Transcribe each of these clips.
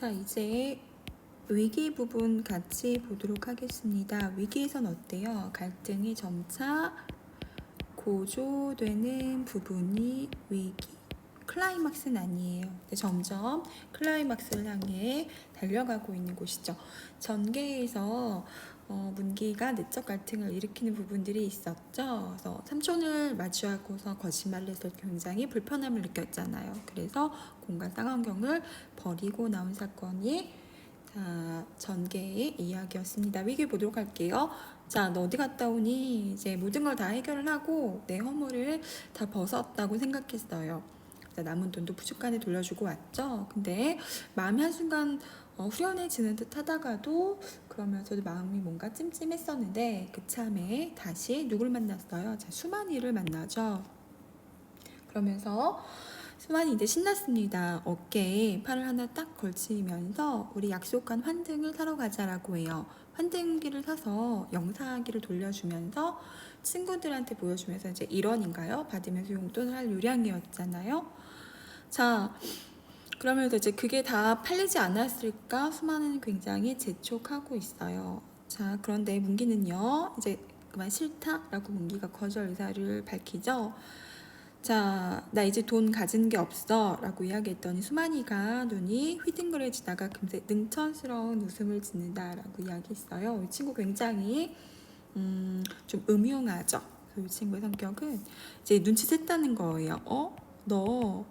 자, 이제 위기 부분 같이 보도록 하겠습니다. 위기에선 어때요? 갈등이 점차 고조되는 부분이 위기. 클라이막스는 아니에요. 근데 점점 클라이막스를 향해 달려가고 있는 곳이죠. 전개에서 문기가 내적 갈등을 일으키는 부분들이 있었죠. 그래서 삼촌을 마주하고서 거짓말을 했을 때 굉장히 불편함을 느꼈잖아요. 그래서 공간 쌍안경을 버리고 나온 사건이 전개의 이야기였습니다. 위기 보도록 할게요. 자, 너 어디 갔다 오니? 이제 모든 걸 다 해결을 하고 내 허물을 다 벗었다고 생각했어요. 남은 돈도 푸주간에 돌려주고 왔죠. 근데 마음이 한순간 후련해지는 듯 하다가도 그러면서도 마음이 뭔가 찜찜했었는데 그 참에 다시 누굴 만났어요? 자, 수만이를 만나죠. 그러면서 수만이 이제 신났습니다. 어깨에 팔을 하나 딱 걸치면서 우리 약속한 환등을 사러 가자라고 해요. 환등기를 사서 영사기를 돌려주면서 친구들한테 보여주면서 이제 1원인가요? 받으면서 용돈을 할 요량이었잖아요. 자, 그러면서 이제 그게 다 팔리지 않았을까? 수만은 굉장히 재촉하고 있어요. 자, 그런데 문기는요, 이제 그만 싫다라고 문기가 거절 의사를 밝히죠. 자, 나 이제 돈 가진 게 없어 라고 이야기했더니 수만이가 눈이 휘둥그레지다가 금세 능천스러운 웃음을 짓는다 라고 이야기했어요. 이 친구 굉장히 좀 음흉하죠. 이 친구의 성격은 이제 눈치챘다는 거예요. 너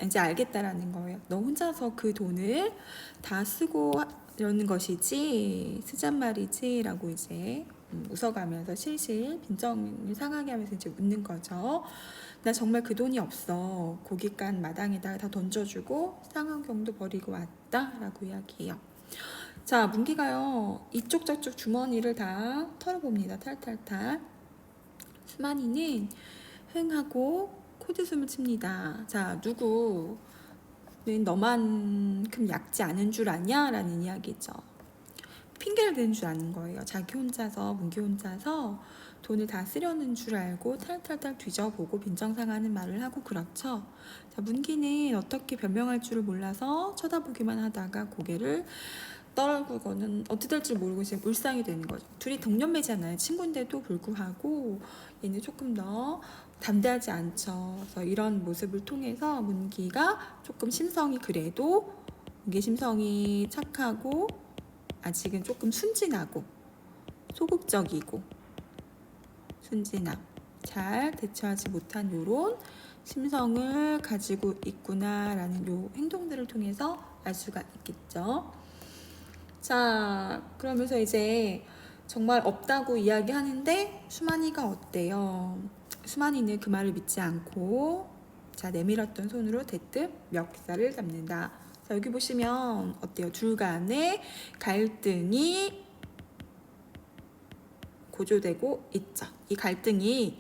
이제 알겠다라는 거예요. 너 혼자서 그 돈을 다 쓰고 이러는 것이지, 쓰잔 말이지 라고 이제 웃어가면서 실실 빈정을 상하게 하면서 이제 웃는 거죠. 나 정말 그 돈이 없어. 고깃간 마당에다 다 던져주고 쌍안경도 버리고 왔다 라고 이야기해요. 자, 문기가요, 이쪽 저쪽 주머니를 다 털어봅니다. 탈탈탈. 수만이는 흥하고 코드숨을 칩니다. 자, 누구는 너만큼 얕지 않은 줄 아냐? 라는 이야기죠. 핑계를 대는 줄 아는 거예요. 자기 혼자서, 문기 혼자서 돈을 다 쓰려는 줄 알고 탈탈탈 뒤져보고 빈정상하는 말을 하고 그렇죠. 자, 문기는 어떻게 변명할 줄을 몰라서 쳐다보기만 하다가 고개를 떨구고는 어떻게 될지 모르고 지금 울상이 되는 거죠. 둘이 동년배잖아요. 친구인데도 불구하고 얘는 조금 더 담대하지 않죠. 그래서 이런 모습을 통해서 문기가 조금 심성이 그래도 이게 심성이 착하고 아직은 조금 순진하고 소극적이고 순진함 잘 대처하지 못한 요런 심성을 가지고 있구나라는 요 행동들을 통해서 알 수가 있겠죠. 자, 그러면서 이제 정말 없다고 이야기하는데 수만이가 어때요? 수만이는 그 말을 믿지 않고 자, 내밀었던 손으로 대뜸 멱살을 잡는다. 자, 여기 보시면 어때요? 둘 간의 갈등이 고조되고 있죠. 이 갈등이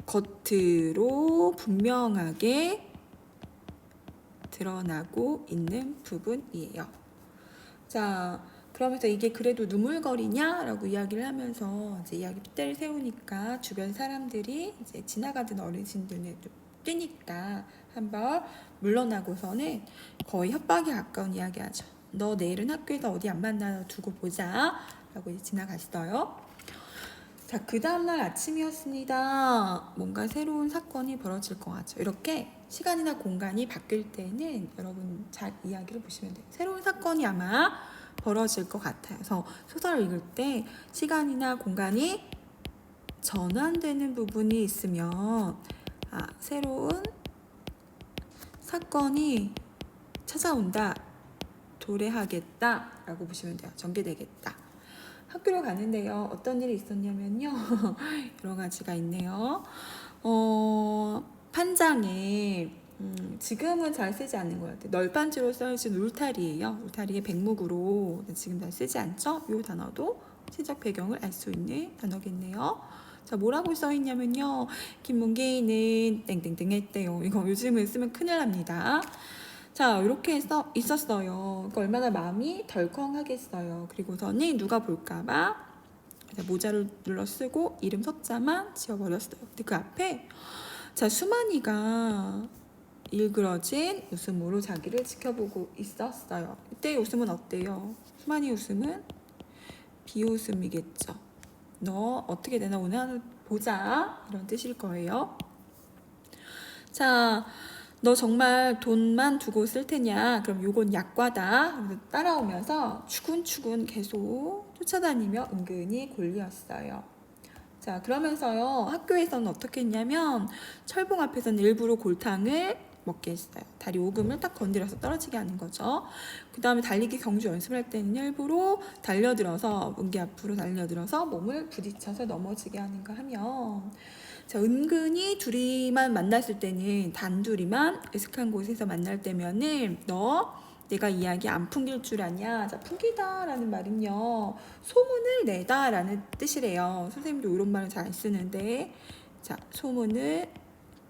겉으로 분명하게 드러나고 있는 부분이에요. 자, 그러면서 이게 그래도 눈물거리냐라고 이야기를 하면서 이제 이야기 빗대를 세우니까 주변 사람들이 이제 지나가던 어르신들은 뛰니까 한번 물러나고서는 거의 협박에 가까운 이야기하죠. 너 내일은 학교에서 어디 안 만나 두고 보자 라고 이제 지나갔어요. 자, 그 다음날 아침이었습니다. 뭔가 새로운 사건이 벌어질 것 같죠. 이렇게 시간이나 공간이 바뀔 때는 여러분 잘 이야기를 보시면 돼요. 새로운 사건이 아마 벌어질 것 같아요. 그래서 소설을 읽을 때 시간이나 공간이 전환되는 부분이 있으면 새로운 사건이 찾아온다, 도래하겠다 라고 보시면 돼요. 전개되겠다. 학교로 가는데요. 어떤 일이 있었냐면요. 여러 가지가 있네요. 판장에 지금은 잘 쓰지 않는 것 같아요. 널빤지로 써진 울타리예요. 울타리에 백목으로 지금 잘 쓰지 않죠? 이 단어도 시적 배경을 알 수 있는 단어겠네요. 자, 뭐라고 써있냐면요. 김문계인은 땡땡땡 했대요. 이거 요즘은 쓰면 큰일 납니다. 자, 이렇게 있었어요. 그러니까 얼마나 마음이 덜컹하겠어요. 그리고서는 누가 볼까봐 모자를 눌러 쓰고 이름 석자만 지워버렸어요. 근데 그 앞에 자, 수만이가 일그러진 웃음으로 자기를 지켜보고 있었어요. 이때의 웃음은 어때요? 수만이 웃음은 비웃음이겠죠. 너 어떻게 되나 오늘 하루 보자 이런 뜻일 거예요. 자, 너 정말 돈만 두고 쓸 테냐? 그럼 요건 약과다. 따라오면서 추근추근 계속 쫓아다니며 은근히 골리었어요. 자, 그러면서요, 학교에서는 어떻게 했냐면 철봉 앞에서는 일부러 골탕을 먹게 했어요. 다리 오금을 딱 건드려서 떨어지게 하는 거죠. 그 다음에 달리기 경주 연습을 할 때는 일부러 달려들어서 문기 앞으로 달려들어서 몸을 부딪혀서 넘어지게 하는 거 하면, 자, 은근히 둘이만 만났을 때는, 단둘이만 으슥한 곳에서 만날 때면은 너 내가 이야기 안 풍길 줄 아냐. 자, 풍기다 라는 말은요, 소문을 내다 라는 뜻이래요. 선생님도 이런 말을 잘 쓰는데, 자, 소문을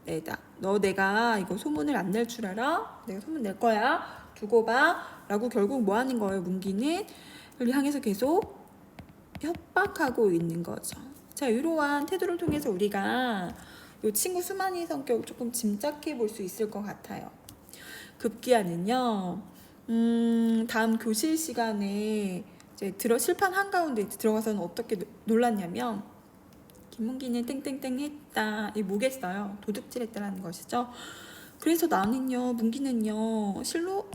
내다. 너 내가 이거 소문을 안 낼 줄 알아? 내가 소문 낼 거야. 두고 봐 라고 결국 뭐 하는 거예요? 문기는 를 향해서 계속 협박하고 있는 거죠. 자, 이러한 태도를 통해서 우리가 이 친구 수만이 성격을 조금 짐작해 볼 수 있을 것 같아요. 급기야는요, 다음 교실 시간에 이제 실판 한가운데 들어가서는 어떻게 놀랐냐면, 김문기는 땡땡땡 했다, 이 뭐겠어요? 도둑질 했다라는 것이죠. 그래서 나는요, 문기는요, 실로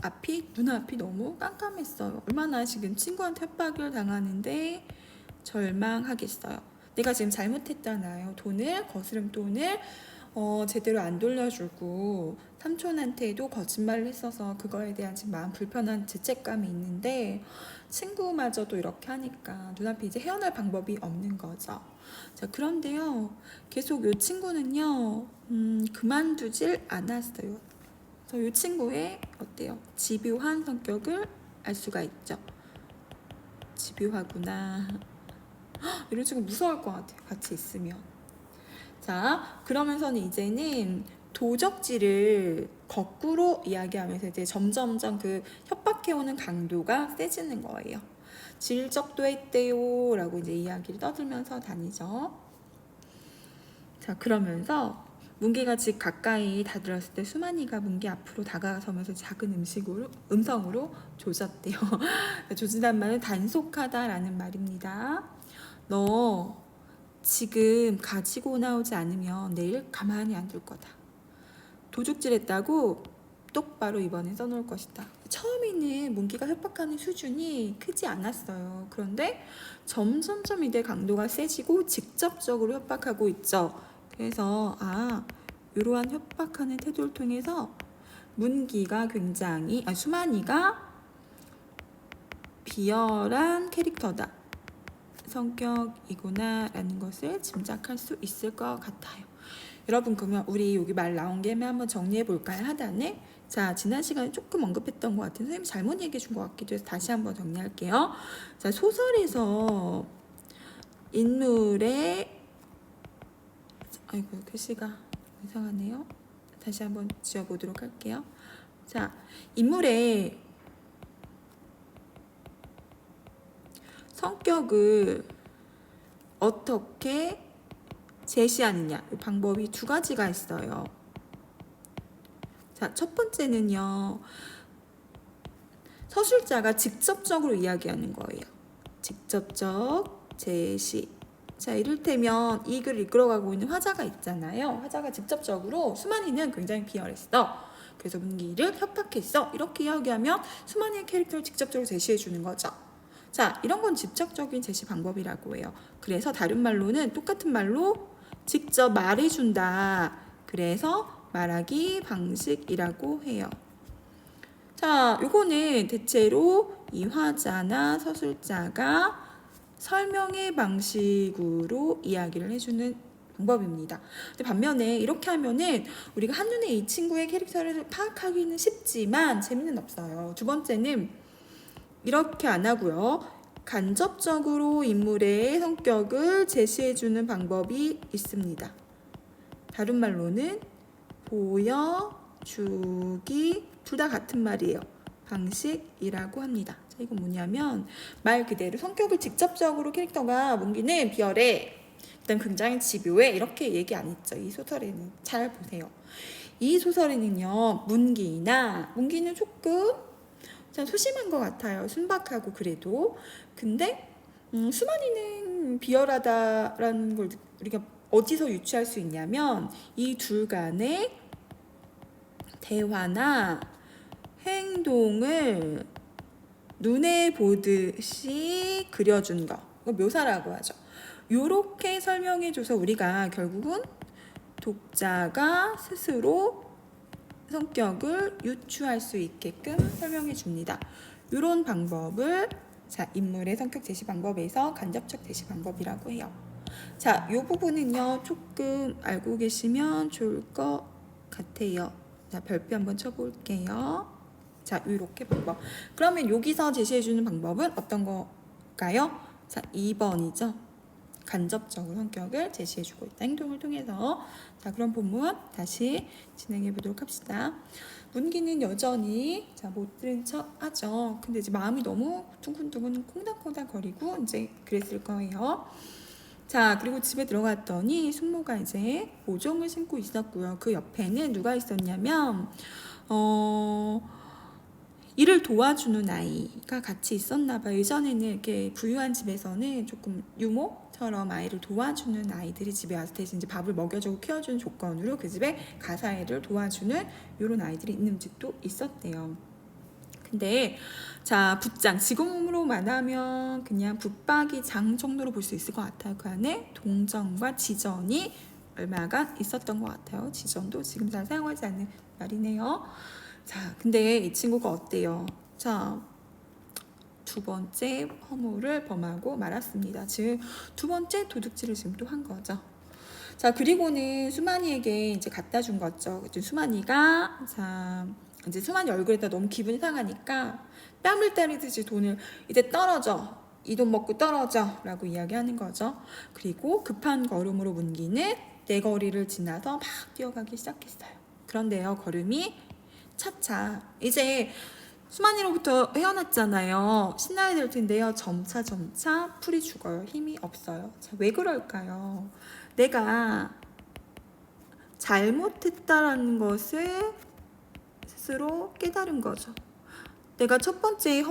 눈앞이 너무 깜깜했어요. 얼마나 지금 친구한테 협박을 당하는데 절망하겠어요. 내가 지금 잘못했잖아요. 거스름 돈을 제대로 안 돌려주고 삼촌한테도 거짓말을 했어서 그거에 대한 지금 마음 불편한 죄책감이 있는데, 친구마저도 이렇게 하니까 눈앞에 이제 헤어날 방법이 없는 거죠. 자, 그런데요, 계속 이 친구는요, 그만두질 않았어요. 그래서 이 친구의 어때요? 집요한 성격을 알 수가 있죠. 집요하구나. 이런 친구 무서울 것 같아요. 같이 있으면. 자, 그러면서는 이제는 도적질을 거꾸로 이야기하면서 이제 점점점 그 협박해오는 강도가 세지는 거예요. 질적도 했대요 라고 이제 이야기를 떠들면서 다니죠. 자, 그러면서 문기가 집 가까이 다들었을 때 수만이가 문기 앞으로 다가서면서 작은 음성으로 조졌대요. 조진단 말은 단속하다라는 말입니다. 너 지금 가지고 나오지 않으면 내일 가만히 안 둘 거다. 도둑질했다고 똑바로 이번에 써놓을 것이다. 처음에는 문기가 협박하는 수준이 크지 않았어요. 그런데 점점점 이제 강도가 세지고 직접적으로 협박하고 있죠. 그래서 이러한 협박하는 태도를 통해서 수만이가 비열한 캐릭터다, 성격이구나 라는 것을 짐작할 수 있을 것 같아요. 여러분, 그러면 우리 여기 말 나온 김에 한번 정리해 볼까요? 하단에. 자, 지난 시간에 조금 언급했던 것 같은, 선생님이 잘못 얘기해 준 것 같기도 해서 다시 한번 정리할게요. 자, 소설에서 인물의 글씨가 이상하네요. 다시 한번 지워보도록 할게요. 자, 인물의 성격을 어떻게 제시하느냐, 방법이 두 가지가 있어요. 자, 첫 번째는요, 서술자가 직접적으로 이야기하는 거예요. 직접적 제시. 자, 이를테면 이 글을 이끌어가고 있는 화자가 있잖아요. 화자가 직접적으로 수만이는 굉장히 비열했어, 그래서 문기를 협박했어, 이렇게 이야기하면 수만이의 캐릭터를 직접적으로 제시해 주는 거죠. 자, 이런 건 직접적인 제시 방법이라고 해요. 그래서 다른 말로는 똑같은 말로 직접 말해준다, 그래서 말하기 방식이라고 해요. 자, 요거는 대체로 이 화자나 서술자가 설명의 방식으로 이야기를 해주는 방법입니다. 근데 반면에 이렇게 하면은 우리가 한눈에 이 친구의 캐릭터를 파악하기는 쉽지만 재미는 없어요. 두 번째는 이렇게 안 하고요, 간접적으로 인물의 성격을 제시해주는 방법이 있습니다. 다른 말로는 보여주기, 둘 다 같은 말이에요. 방식이라고 합니다. 자, 이건 뭐냐면 말 그대로 성격을 직접적으로 캐릭터가 문기는 비열해, 그다음 굉장히 집요해, 이렇게 얘기 안 했죠. 이 소설에는 잘 보세요. 이 소설에는요, 문기는 조금 소심한 것 같아요. 순박하고 그래도. 근데 수만이는 비열하다라는 걸 우리가 어디서 유추할 수 있냐면 이 둘 간의 대화나 행동을 눈에 보듯이 그려준 거, 묘사라고 하죠. 요렇게 설명해줘서 우리가 결국은 독자가 스스로 성격을 유추할 수 있게끔 설명해 줍니다. 이런 방법을 인물의 성격 제시 방법에서 간접적 제시 방법이라고 해요. 자, 이 부분은요 조금 알고 계시면 좋을 것 같아요. 자, 별표 한번 쳐볼게요. 자, 이렇게 방법. 그러면 여기서 제시해주는 방법은 어떤 걸까요? 자, 2번이죠. 간접적으로 성격을 제시해주고 있다. 행동을 통해서. 자, 그럼 본문 다시 진행해 보도록 합시다. 문기는 여전히 못 들은 척 하죠. 근데 이제 마음이 너무 둥근둥근 콩닥콩닥 거리고 이제 그랬을 거예요. 자, 그리고 집에 들어갔더니 숙모가 이제 모종을 신고 있었고요. 그 옆에는 누가 있었냐면 일을 도와주는 아이가 같이 있었나 봐요. 예전에는 이렇게 부유한 집에서는 조금 유모처럼 아이를 도와주는 아이들이 집에 왔을 때 이제 밥을 먹여주고 키워주는 조건으로 그 집에 가사일을 도와주는 이런 아이들이 있는 집도 있었대요. 근데 자, 붓장 지금으로 말하면 그냥 붙박이 장 정도로 볼 수 있을 것 같아요. 그 안에 동전과 지전이 얼마간 있었던 것 같아요. 지전도 지금 잘 사용하지 않는 말이네요. 자, 근데 이 친구가 어때요? 자, 두 번째 허물을 범하고 말았습니다. 즉, 두 번째 도둑질을 지금 또 한 거죠. 자, 그리고는 수만이에게 이제 갖다 준 거죠. 수만이가, 자, 이제 수만이 얼굴에다 너무 기분이 상하니까 뺨을 때리듯이 돈을 이제 떨어져. 이 돈 먹고 떨어져. 라고 이야기하는 거죠. 그리고 급한 걸음으로 문기는 내 거리를 지나서 막 뛰어가기 시작했어요. 그런데요, 걸음이 차차 이제 수만이로부터 헤어났잖아요. 신나야 될 텐데요. 점차 풀이 죽어요. 힘이 없어요. 자, 왜 그럴까요? 내가 잘못했다라는 것을 스스로 깨달은 거죠. 내가 첫 번째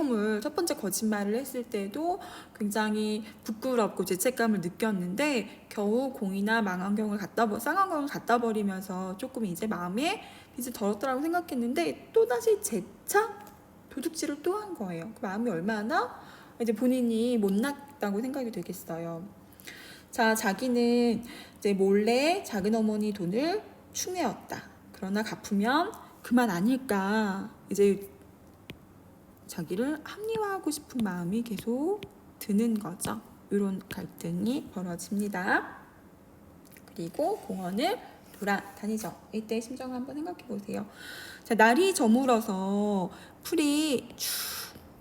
거짓말을 했을 때도 굉장히 부끄럽고 죄책감을 느꼈는데 겨우 공이나 쌍안경을 갖다 버리면서 조금 이제 마음에 빚을 덜었다라고 생각했는데 또다시 재차 도둑질을 또 한 거예요. 그 마음이 얼마나 이제 본인이 못났다고 생각이 되겠어요. 자, 자기는 이제 몰래 작은 어머니 돈을 축내었다. 그러나 갚으면 그만 아닐까. 이제 자기를 합리화하고 싶은 마음이 계속 드는 거죠. 이런 갈등이 벌어집니다. 그리고 공원을 돌아다니죠. 이때 심정을 한번 생각해 보세요. 자, 날이 저물어서 풀이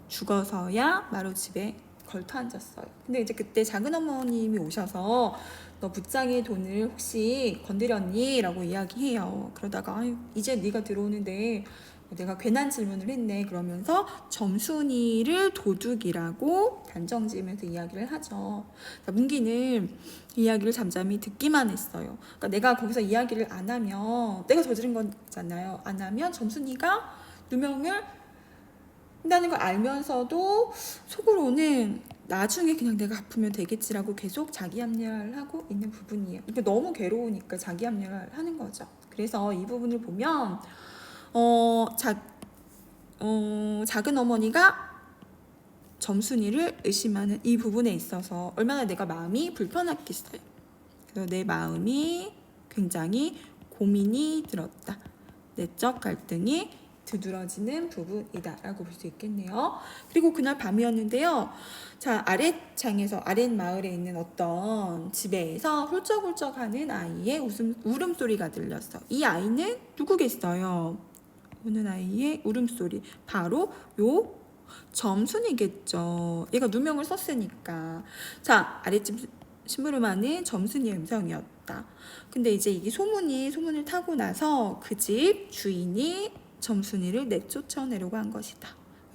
죽어서야 마루 집에 걸터 앉았어요. 근데 이제 그때 작은 어머님이 오셔서 너 붓장의 돈을 혹시 건드렸니? 라고 이야기해요. 그러다가 이제 네가 들어오는데 내가 괜한 질문을 했네. 그러면서 점순이를 도둑이라고 단정지으면서 이야기를 하죠. 자, 문기는 이야기를 잠잠히 듣기만 했어요. 그러니까 내가 거기서 이야기를 안 하면 내가 저지른 거잖아요. 안 하면 점순이가 누명을 한다는 걸 알면서도 속으로는 나중에 그냥 내가 아프면 되겠지라고 계속 자기 합리화를 하고 있는 부분이에요. 이게 너무 괴로우니까 자기 합리화를 하는 거죠. 그래서 이 부분을 보면 작은 어머니가 점순이를 의심하는 이 부분에 있어서 얼마나 내가 마음이 불편했겠어요. 그래서 내 마음이 굉장히 고민이 들었다. 내적 갈등이 두드러지는 부분이다 라고 볼 수 있겠네요. 그리고 그날 밤이었는데요. 자, 아랫마을에 있는 어떤 집에서 훌쩍훌쩍 하는 아이의 울음소리가 들렸어. 이 아이는 누구겠어요? 우는 아이의 울음소리, 바로 요 점순이겠죠. 얘가 누명을 썼으니까. 자, 아랫집 심부름하는 점순이의 음성이었다. 근데 이제 이게 소문을 타고 나서 그 집 주인이 점순이를 내쫓아내려고 한 것이다.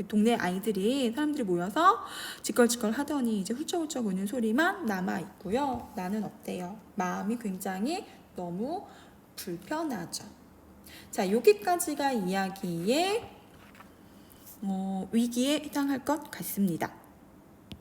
동네 사람들이 모여서 지껄지껄 하더니 이제 훌쩍훌쩍 우는 소리만 남아 있고요. 나는 어때요? 마음이 굉장히 너무 불편하죠. 자, 여기까지가 이야기의 위기에 해당할 것 같습니다.